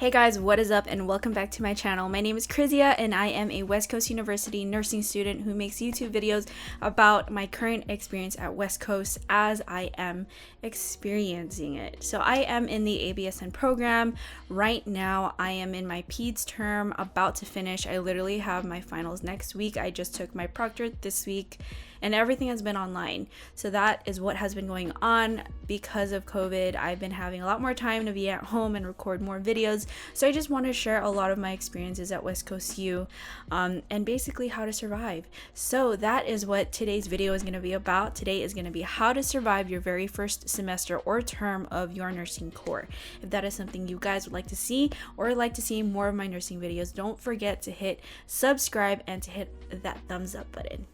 Hey guys, what is up and welcome back to my channel. My name is Krizia and I am a West Coast University nursing student who makes YouTube videos about my current experience at West Coast as I am experiencing it. So I am in the ABSN program. Right now I am in my PEDS term, about to finish. I literally have my finals next week. I just took my proctor this week and everything has been online. So that is what has been going on because of COVID. I've been having a lot more time to be at home and record more videos. So I just want to share a lot of my experiences at West Coast U and basically how to survive. So that is what today's video is going to be about. Today is going to be how to survive your very first semester or term of your nursing core. If that is something you guys would like to see or like to see more of my nursing videos, don't forget to hit subscribe and to hit that thumbs up button.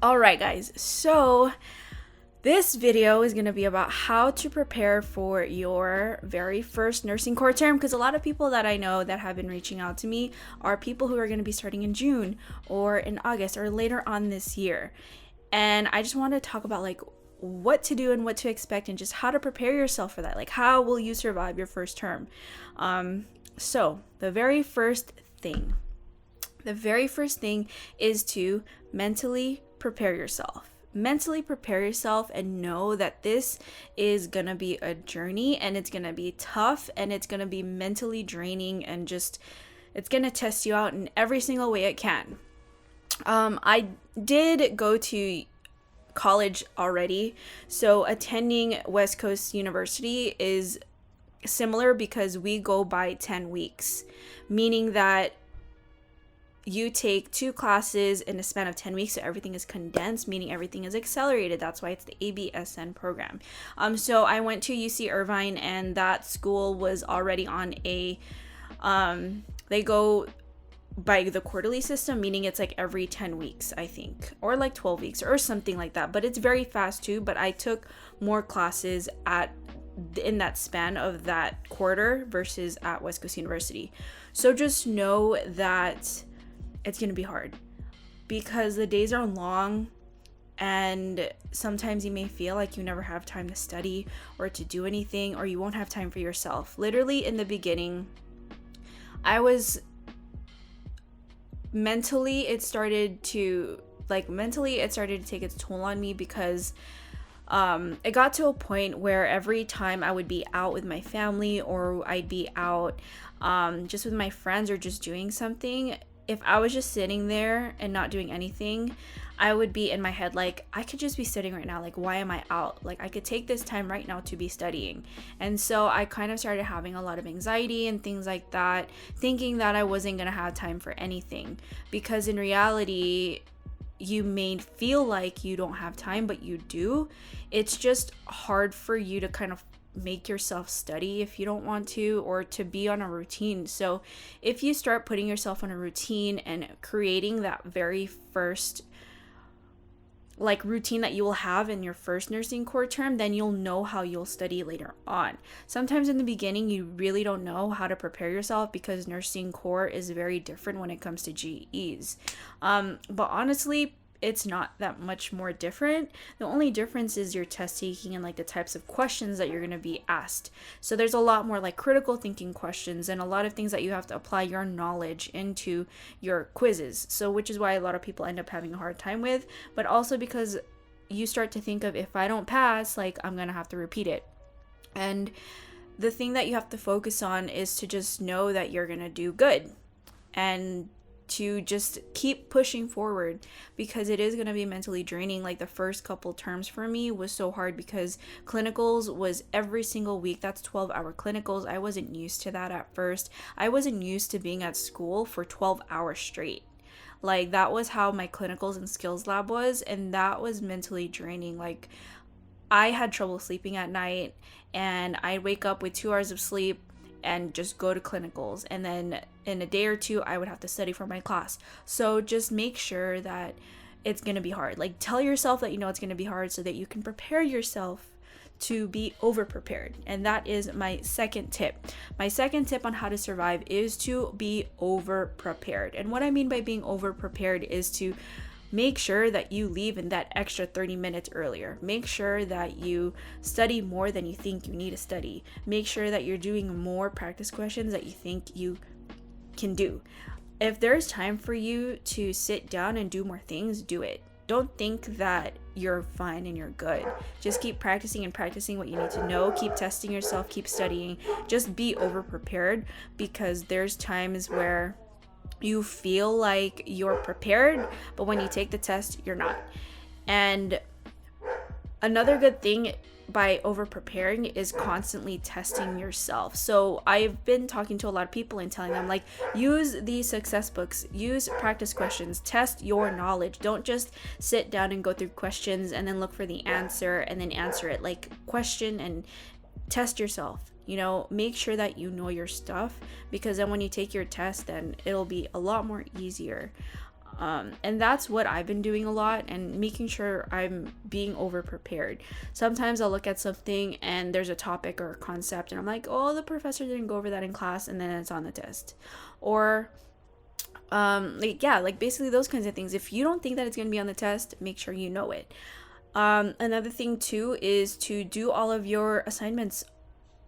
Alright guys, so this video is going to be about how to prepare for your very first nursing core term, because a lot of people that I know that have been reaching out to me are people who are going to be starting in June or in August or later on this year. And I just want to talk about like what to do and what to expect and just how to prepare yourself for that. Like, how will you survive your first term? So the very first thing is to mentally prepare yourself. Mentally prepare yourself and know that this is gonna be a journey and it's gonna be tough and it's gonna be mentally draining and just it's gonna test you out in every single way it can. I did go to college already, so attending West Coast University is similar because we go by 10 weeks, meaning that you take 2 classes in a span of 10 weeks, so everything is condensed, meaning everything is accelerated. That's why it's the ABSN program. So I went to UC Irvine, and that school was already on a they go by the quarterly system, meaning it's like every 10 weeks, I think, or like 12 weeks or something like that, but it's very fast too. But I took more classes in that span of that quarter versus at West Coast University. So just know that it's going to be hard because the days are long and sometimes you may feel like you never have time to study or to do anything, or you won't have time for yourself. Literally in the beginning, I was mentally it started to take its toll on me because it got to a point where every time I would be out with my family or I'd be out just with my friends or just doing something, if I was just sitting there and not doing anything, I would be in my head like, I could just be sitting right now. Like, why am I out? Like, I could take this time right now to be studying. And so I kind of started having a lot of anxiety and things like that, thinking that I wasn't going to have time for anything. Because in reality, you may feel like you don't have time, but you do. It's just hard for you to kind of make yourself study if you don't want to, or to be on a routine. So if you start putting yourself on a routine and creating that very first routine that you will have in your first nursing core term, then you'll know how you'll study later on. Sometimes in the beginning you really don't know how to prepare yourself because nursing core is very different when it comes to GEs. But honestly, it's not that much more different. The only difference is your test taking and like the types of questions that you're going to be asked. So there's a lot more like critical thinking questions and a lot of things that you have to apply your knowledge into your quizzes. So which is why a lot of people end up having a hard time with, but also because you start to think of, if I don't pass, like I'm going to have to repeat it. And the thing that you have to focus on is to just know that you're going to do good and to just keep pushing forward, because it is going to be mentally draining. Like the first couple terms for me was so hard because clinicals was every single week. That's 12-hour clinicals. I wasn't used to that at first. I wasn't used to being at school for 12 hours straight. Like that was how my clinicals and skills lab was, and that was mentally draining. Like I had trouble sleeping at night, and I'd wake up with 2 hours of sleep and just go to clinicals, and then in a day or two I would have to study for my class. So just make sure that it's going to be hard. Like tell yourself that you know it's going to be hard so that you can prepare yourself to be over prepared. And that is my second tip. My second tip on how to survive is to be over prepared. And what I mean by being over prepared is to make sure that you leave in that extra 30 minutes earlier. Make sure that you study more than you think you need to study. Make sure that you're doing more practice questions that you think you can do. If there's time for you to sit down and do more things, do it. Don't think that you're fine and you're good. Just keep practicing and practicing what you need to know. Keep testing yourself, keep studying. Just be over prepared, because there's times where you feel like you're prepared, but when you take the test, you're not. And another good thing by over preparing is constantly testing yourself. So I've been talking to a lot of people and telling them, like, use these success books, use practice questions, test your knowledge. Don't just sit down and go through questions and then look for the answer and then answer it. Like, question and test yourself. You know, make sure that you know your stuff, because then when you take your test, then it'll be a lot more easier. And that's what I've been doing a lot, and making sure I'm being over prepared. Sometimes I'll look at something and there's a topic or a concept and I'm like, oh, the professor didn't go over that in class, and then it's on the test. Or basically those kinds of things. If you don't think that it's going to be on the test, make sure you know it. Another thing too is to do all of your assignments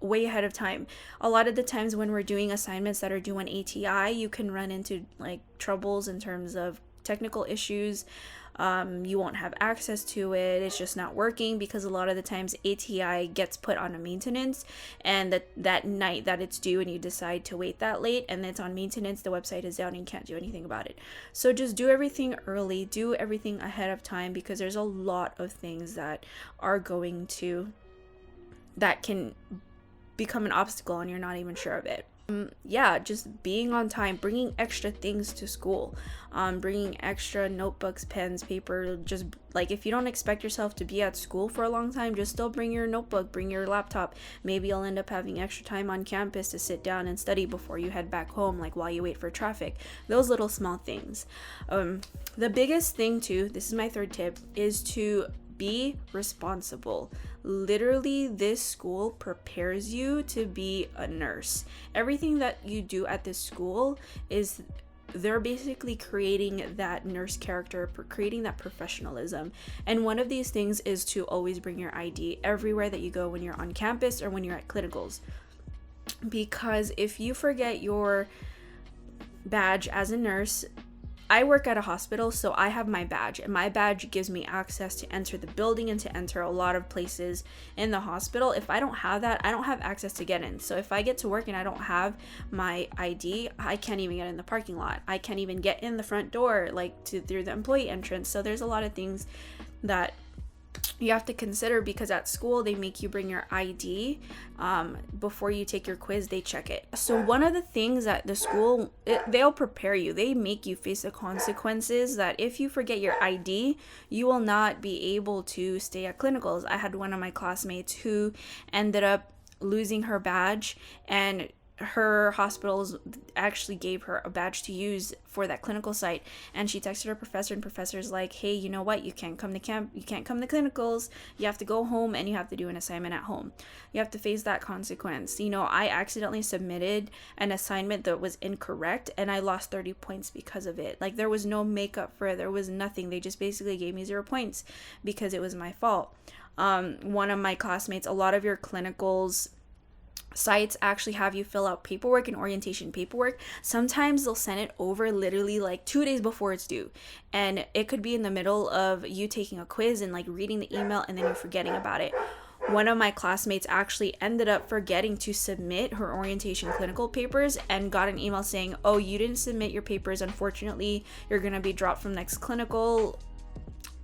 way ahead of time. A lot of the times when we're doing assignments that are due on ATI, you can run into like troubles in terms of technical issues. You won't have access to it. It's just not working, because a lot of the times ATI gets put on a maintenance, and that night that it's due and you decide to wait that late and it's on maintenance, the website is down and you can't do anything about it. So just do everything early, do everything ahead of time, because there's a lot of things that can become an obstacle and you're not even sure of it. Just being on time, bringing extra things to school, bringing extra notebooks, pens, paper. Just like, if you don't expect yourself to be at school for a long time, just still bring your notebook, bring your laptop. Maybe you'll end up having extra time on campus to sit down and study before you head back home, like while you wait for traffic. Those little small things. The biggest thing too, this is my third tip, is to be responsible. Literally, this school prepares you to be a nurse. Everything that you do at this school is, they're basically creating that nurse character, creating that professionalism. And one of these things is to always bring your ID everywhere that you go, when you're on campus or when you're at clinicals. Because if you forget your badge as a nurse, I work at a hospital, so I have my badge, and my badge gives me access to enter the building and to enter a lot of places in the hospital. If I don't have that, I don't have access to get in. So if I get to work and I don't have my ID, I can't even get in the parking lot. I can't even get in the front door, through the employee entrance. So there's a lot of things that you have to consider, because at school they make you bring your ID before you take your quiz. They check it. So one of the things that the school, they'll prepare you, they make you face the consequences that if you forget your ID, you will not be able to stay at clinicals. I had one of my classmates who ended up losing her badge, and her hospitals actually gave her a badge to use for that clinical site, and she texted her professor, and professor's like, hey, you know what, you can't come to camp, you can't come to clinicals, you have to go home and you have to do an assignment at home. You have to face that consequence. I accidentally submitted an assignment that was incorrect, and I lost 30 points because of it. There was no makeup for it, there was nothing. They just basically gave me 0 points because it was my fault. One of my classmates, a lot of your clinicals sites actually have you fill out paperwork and orientation paperwork. Sometimes they'll send it over literally 2 days before it's due, and it could be in the middle of you taking a quiz and reading the email, and then you're forgetting about it. One of my classmates actually ended up forgetting to submit her orientation clinical papers and got an email saying, oh, you didn't submit your papers, unfortunately you're gonna be dropped from next clinical.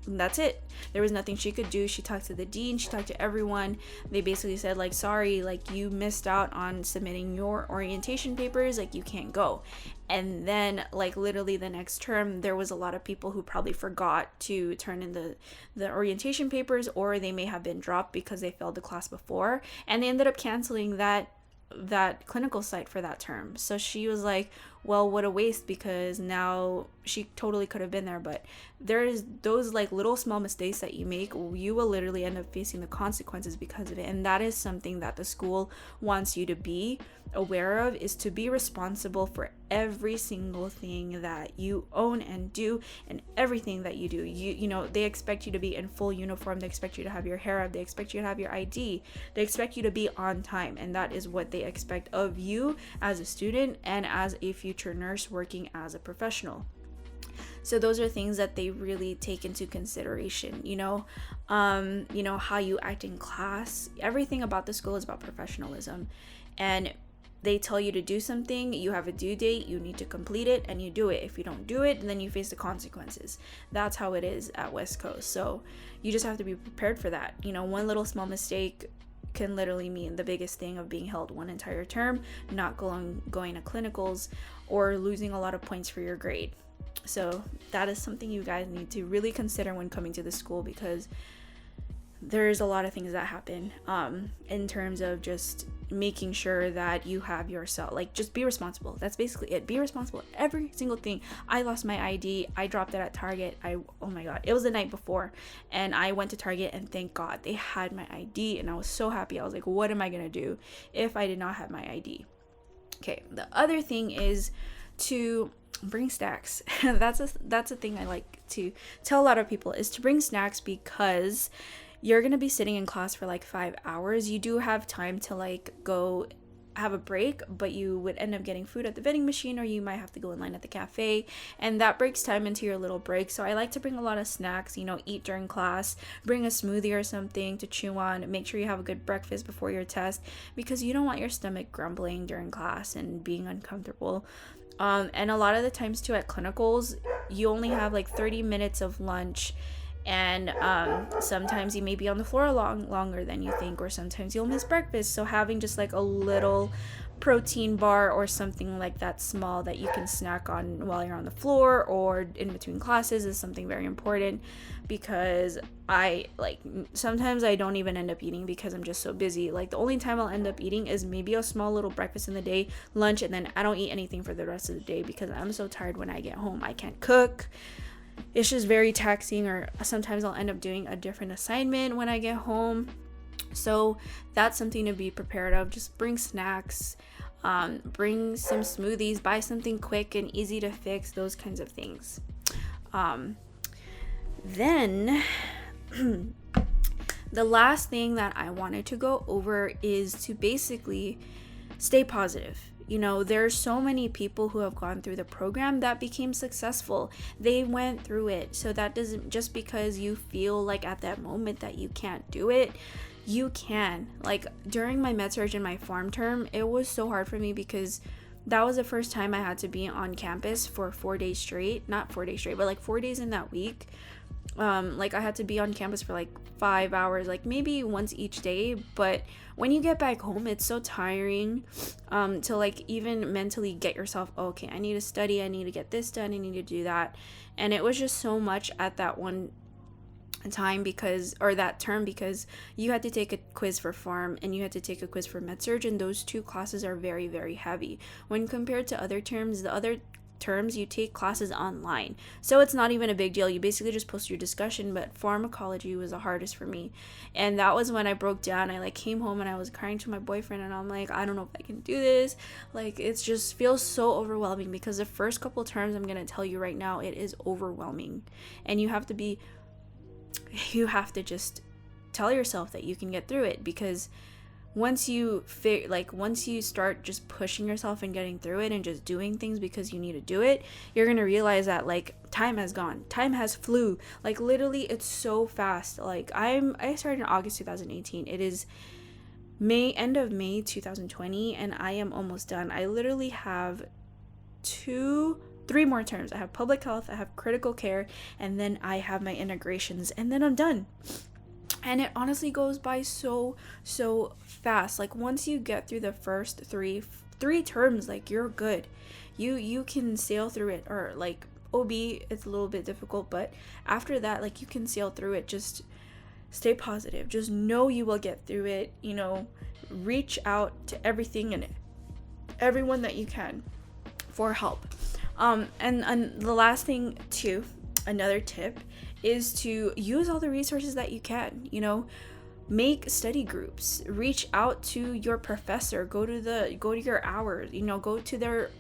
And that's it. There was nothing she could do. She talked to the dean, she talked to everyone. They basically said sorry, you missed out on submitting your orientation papers, you can't go. And then literally the next term, there was a lot of people who probably forgot to turn in the orientation papers, or they may have been dropped because they failed the class before, and they ended up canceling that clinical site for that term. So she was like, Well, what a waste, because now she totally could have been there. But there's those like little small mistakes that you make, you will literally end up facing the consequences because of it. And that is something that the school wants you to be aware of, is to be responsible for every single thing that you own and do, and everything that you do. You know, they expect you to be in full uniform, they expect you to have your hair up, they expect you to have your ID, they expect you to be on time, and that is what they expect of you as a student and as a future nurse working as a professional. So those are things that they really take into consideration, you know, how you act in class. Everything about the school is about professionalism, and they tell you to do something, you have a due date, you need to complete it, and you do it. If you don't do it, then you face the consequences. That's how it is at West Coast. So you just have to be prepared for that. You know, one little small mistake can literally mean the biggest thing of being held one entire term, not going to clinicals, or losing a lot of points for your grade. So that is something you guys need to really consider when coming to the school, because there's a lot of things that happen in terms of just making sure that you have yourself, like, just be responsible. That's basically it. Be responsible. Every single thing. I lost my ID. I dropped it at Target. Oh my God, it was the night before, and I went to Target, and thank God they had my ID, and I was so happy. I was like, what am I gonna do if I did not have my ID? Okay, the other thing is to bring snacks. That's a thing I like to tell a lot of people, is to bring snacks, because you're going to be sitting in class for like 5 hours. You do have time to like go have a break, but you would end up getting food at the vending machine, or you might have to go in line at the cafe, and that breaks time into your little break. So I like to bring a lot of snacks, you know, eat during class, bring a smoothie or something to chew on, make sure you have a good breakfast before your test, because you don't want your stomach grumbling during class and being uncomfortable. And a lot of the times too at clinicals, you only have like 30 minutes of lunch, and sometimes you may be on the floor longer than you think, or sometimes you'll miss breakfast. So having just like a little protein bar or something like that small that you can snack on while you're on the floor or in between classes is something very important, because sometimes I don't even end up eating because I'm just so busy. Like, the only time I'll end up eating is maybe a small little breakfast in the day, lunch, and then I don't eat anything for the rest of the day because I'm so tired when I get home. I can't cook. It's just very taxing, or sometimes I'll end up doing a different assignment when I get home. So that's something to be prepared of. Just bring snacks, bring some smoothies, buy something quick and easy to fix, those kinds of things. Then the last thing that I wanted to go over is to basically stay positive. You know, there's so many people who have gone through the program that became successful. They went through it. So that doesn't, just because you feel like at that moment that you can't do it, you can. Like, during my med-surg and my farm term, it was so hard for me because that was the first time I had to be on campus for 4 days straight. Not 4 days straight, but like 4 days in that week. Like, I had to be on campus for like 5 hours, like maybe once each day. But when you get back home, it's so tiring to like even mentally get yourself, okay, I need to study, I need to get this done, I need to do that. And it was just so much at that one time that term, because you had to take a quiz for farm and you had to take a quiz for med-surg, and those two classes are very, very heavy when compared to other terms. The other terms you take classes online, so it's not even a big deal. You basically just post your discussion. But pharmacology was the hardest for me, and that was when I broke down. I like came home and I was crying to my boyfriend, and I'm like, I don't know if I can do this. Like, it's just feels so overwhelming, because the first couple terms, I'm gonna tell you right now, it is overwhelming, and you have to just tell yourself that you can get through it, because once you start just pushing yourself and getting through it and just doing things because you need to do it, you're gonna realize that like time has gone, time has flew. Like, literally, it's so fast. Like, I started in August 2018. It is end of May 2020, and I am almost done. I literally have 3 more terms. I have public health, I have critical care, and then I have my integrations, and then I'm done. And it honestly goes by so fast. Like, once you get through the first three terms, like, you're good. You can sail through it. Or like OB, it's a little bit difficult, but after that, like, you can sail through it. Just stay positive. Just know you will get through it. You know, reach out to everything and everyone that you can. for help. And the last thing too, another tip, is to use all the resources that you can. Make study groups, reach out to your professor, go to your hours, go to their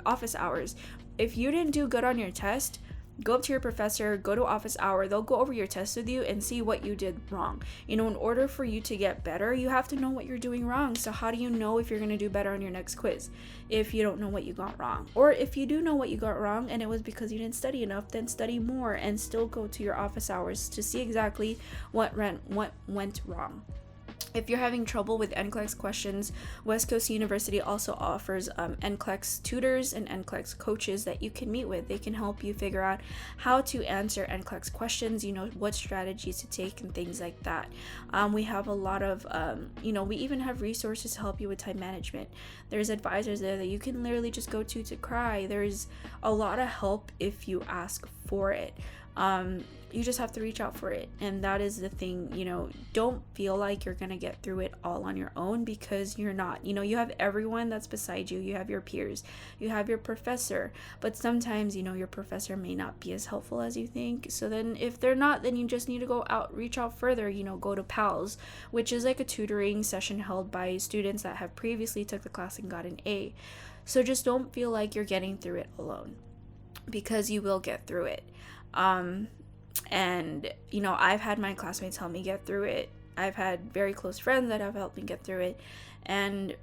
office hours. If you didn't do good on your test, go up to your professor, go to office hour. They'll go over your test with you and see what you did wrong. In order for you to get better, you have to know what you're doing wrong. So how do you know if you're going to do better on your next quiz if you don't know what you got wrong? Or if you do know what you got wrong and it was because you didn't study enough, then study more and still go to your office hours to see exactly what went wrong. If you're having trouble with NCLEX questions, West Coast University also offers NCLEX tutors and NCLEX coaches that you can meet with. They can help you figure out how to answer NCLEX questions, what strategies to take and things like that. We have a lot of, we even have resources to help you with time management. There's advisors there that you can literally just go to cry. There's a lot of help if you ask for it. You just have to reach out for it. And that is the thing, don't feel like you're gonna get through it all on your own, because you're not. You have everyone that's beside you. You have your peers, you have your professor, but sometimes your professor may not be as helpful as you think. So then if they're not, then you just need to reach out further. Go to PALS, which is like a tutoring session held by students that have previously took the class and got an A. So just don't feel like you're getting through it alone, because you will get through it. And I've had my classmates help me get through it. I've had very close friends that have helped me get through it. And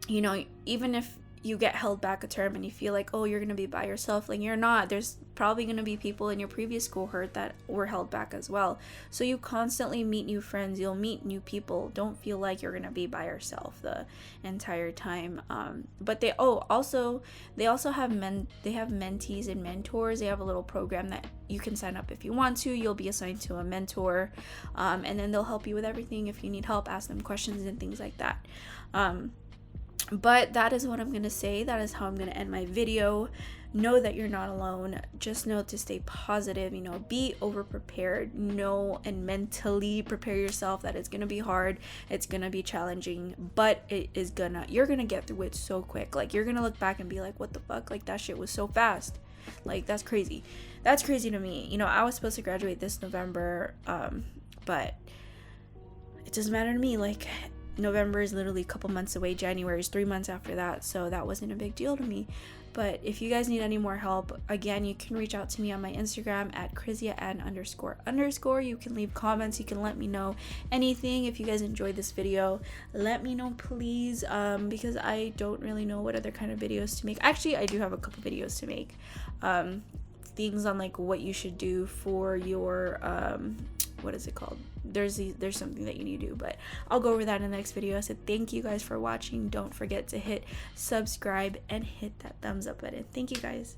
even if you get held back a term and you feel like, oh, you're gonna be by yourself, like, you're not. There's probably gonna be people in your previous cohort that were held back as well. So you constantly meet new friends, you'll meet new people. Don't feel like you're gonna be by yourself the entire time. But they also have mentees and mentors. They have a little program that you can sign up if you want to. You'll be assigned to a mentor, and then they'll help you with everything. If you need help, ask them questions and things like that. But that is what I'm going to say. That is how I'm going to end my video. Know that you're not alone. Just know to stay positive, be over prepared. Know and mentally prepare yourself that it's going to be hard. It's going to be challenging, but you're going to get through it so quick. Like, you're going to look back and be like, what the fuck? Like, that shit was so fast. Like, that's crazy. That's crazy to me. I was supposed to graduate this November, but it doesn't matter to me. Like, November is literally a couple months away. January is 3 months after that, so that wasn't a big deal to me. But if you guys need any more help, again, you can reach out to me on my Instagram at @KriziaN__. You can leave comments. You can let me know anything. If you guys enjoyed this video, let me know, please, because I don't really know what other kind of videos to make. Actually, I do have a couple videos to make. Things on like what you should do for your what is it called? There's something that you need to do, but I'll go over that in the next video. So thank you guys for watching. Don't forget to hit subscribe and hit that thumbs up button. Thank you guys.